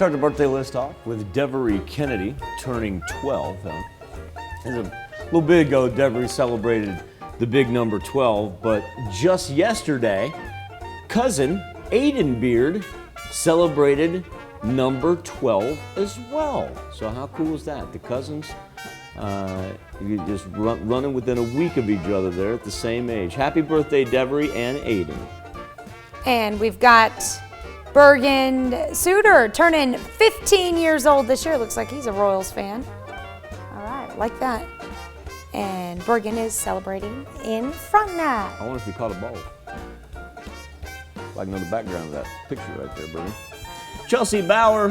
Start the birthday list off with Devery Kennedy turning 12. A little bit ago, Devery celebrated the big number 12, but just yesterday, cousin Aiden Beard celebrated number 12 as well. So how cool is that? The cousins, you just running within a week of each other there at the same age. Happy birthday, Devery and Aiden. And we've got Bergen Suter turning 15 years old this year. Looks like he's a Royals fan. All right, like that. And Bergen is celebrating in Frontenac. I wonder if he caught a ball. I can know the background of that picture right there, Bergen. Chelsea Bauer,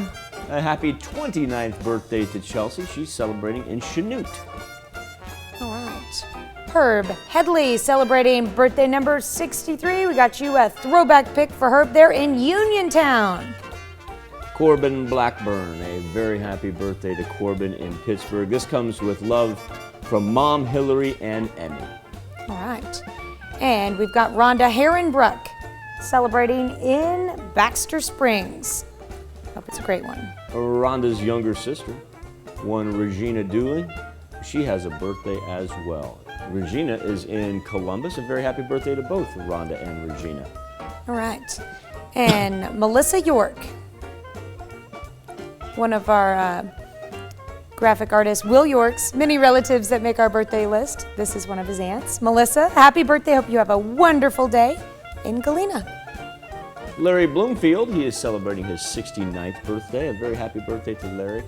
a happy 29th birthday to Chelsea. She's celebrating in Chanute. All right. Herb Headley celebrating birthday number 63. We got you a throwback pick for Herb there in Uniontown. Corbin Blackburn, a very happy birthday to Corbin in Pittsburgh. This comes with love from Mom Hillary and Emmy. All right. And we've got Rhonda Herrenbruck celebrating in Baxter Springs. Hope it's a great one. Rhonda's younger sister, one Regina Dooley, she has a birthday as well. Regina is in Columbus. A very happy birthday to both Rhonda and Regina. All right. And Melissa York, one of our graphic artist Will York's many relatives that make our birthday list. This is one of his aunts. Melissa, happy birthday. Hope you have a wonderful day in Galena. Larry Bloomfield, he is celebrating his 69th birthday. A very happy birthday to Larry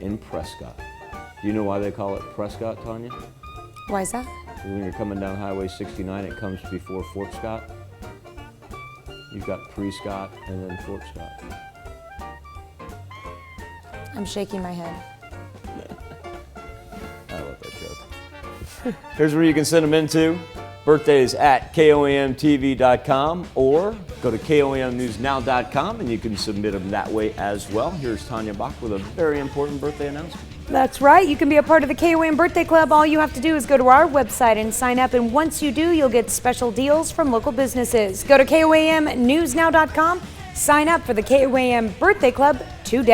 in Prescott. Do you know why they call it Prescott, Tanya? Why is that? When you're coming down Highway 69, it comes before Fort Scott. You've got Prescott and then Fort Scott. I'm shaking my head. I love that joke. Here's where you can send them into. Birthdays at KOAMTV.com or go to KOAMNewsNow.com and you can submit them that way as well. Here's Tanya Bach with a very important birthday announcement. That's right. You can be a part of the KOAM Birthday Club. All you have to do is go to our website and sign up. And once you do, you'll get special deals from local businesses. Go to KOAMNewsNow.com. Sign up for the KOAM Birthday Club today.